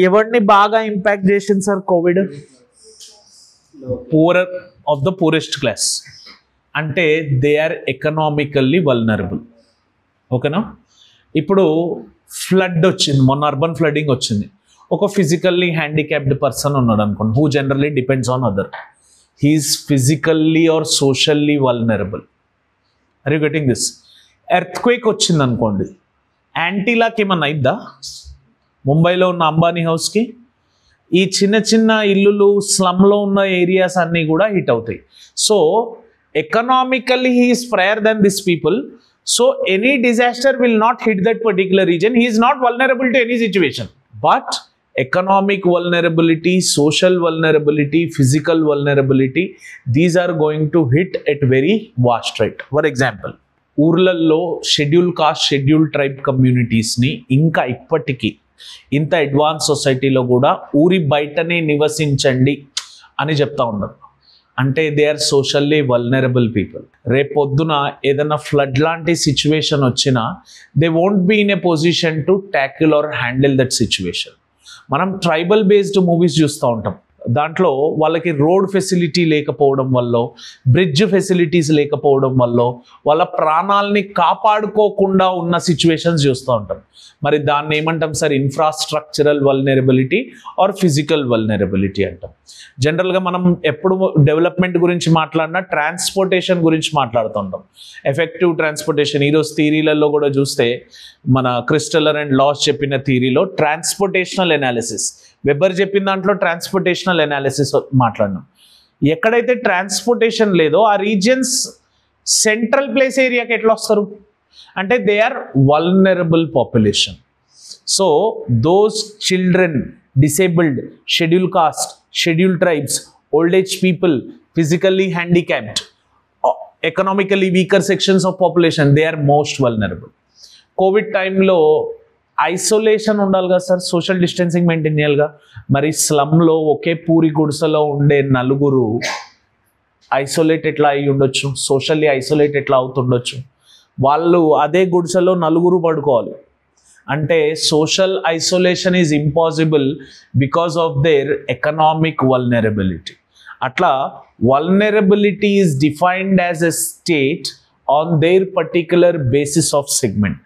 ఎవరిని బాగా ఇంపాక్ట్ చేసింది sir Covid? Poorer of the poorest class. అంటే దే ఆర్ ఎకనామికల్లీ వల్నరబుల్. ఓకేనా? ఇప్పుడు ఫ్లడ్ వచ్చింది, మొన్న అర్బన్ ఫ్లడింగ్ వచ్చింది. ఒక ఫిజికల్లీ హ్యాండిక్యాప్డ్ పర్సన్ ఉన్నాడు అనుకోండి, who generally depends on other. He is physically or socially vulnerable. Are you getting this? Earthquake వచ్చింది అనుకోండి, యాంటీలాకి ఏమన్నా అయిద్దా? ముంబైలో ఉన్న అంబానీ హౌస్కి ఈ చిన్న చిన్న ఇల్లులు స్లమ్లో ఉన్న ఏరియాస్ అన్నీ కూడా హిట్ అవుతాయి. So economically he is poorer than this people. So any disaster will not hit that particular region. He is not vulnerable to any situation. But economic vulnerability, social vulnerability, physical vulnerability, these are going to hit at very vast rate. For example, ఊర్లల్లో schedule caste, schedule tribe కమ్యూనిటీస్ని ఇంకా ఇప్పటికీ ఇంత advance సొసైటీలో కూడా ఊరి బయటనే నివసించండి అని చెప్తా ఉన్నారు. అంటే they are socially vulnerable people. రేపొద్దున ఏదైనా ఫ్లడ్ లాంటి సిచ్యువేషన్ వచ్చినా they won't be in a position to tackle or handle that situation. మనం ట్రైబల్ బేస్డ్ మూవీస్ చూస్తూ ఉంటాం. దాంట్లో వాళ్ళకి రోడ్ ఫెసిలిటీ లేకపోవడం వల్ల, బ్రిడ్జ్ ఫెసిలిటీస్ లేకపోవడం వల్ల వాళ్ళ ప్రాణాలని కాపాడుకోకుండా ఉన్న సిచ్యువేషన్స్ చూస్తూ ఉంటాం. మరి దాన్ని ఏమంటాం sir? Infrastructural vulnerability or physical vulnerability అంటాం. జనరల్గా మనం ఎప్పుడు డెవలప్మెంట్ గురించి మాట్లాడినా ట్రాన్స్పోర్టేషన్ గురించి మాట్లాడుతుంటాం. ఎఫెక్టివ్ ట్రాన్స్పోర్టేషన్ ఈరోజు థియరీలలో కూడా చూస్తే మన క్రిస్టలర్ అండ్ లాస్ చెప్పిన థియరీలో ట్రాన్స్పోర్టేషనల్ ఎనాలిసిస్, వెబర్ చెప్పిన దాంట్లో ట్రాన్స్పోర్టేషనల్ ఎనాలిసిస్ మాట్లాడినాం. ఎక్కడైతే ట్రాన్స్పోర్టేషన్ లేదో ఆ రీజియన్స్ సెంట్రల్ ప్లేస్ ఏరియాకి ఎట్లా వస్తారు అంటే they are vulnerable population. So those children, disabled, schedule caste, schedule tribes, old age people, physically handicapped, economically weaker sections of population, they are most vulnerable. Covid టైంలో isolation ఉండాలి కదా sir, social distancing maintain చేయాలిగా. మరి స్లమ్లో ఒకే పూరి గుడిసెలో ఉండే నలుగురు isolate ఎట్లా అయ్యి ఉండొచ్చు? సోషల్లీ ఐసోలేట్ ఎట్లా అవుతుండొచ్చు? వాళ్ళు అదే గుడిసెలో నలుగురు పడుకోవాలి అంటే social isolation is impossible because of their economic vulnerability. అట్లా vulnerability is defined as a state on their particular basis of segment.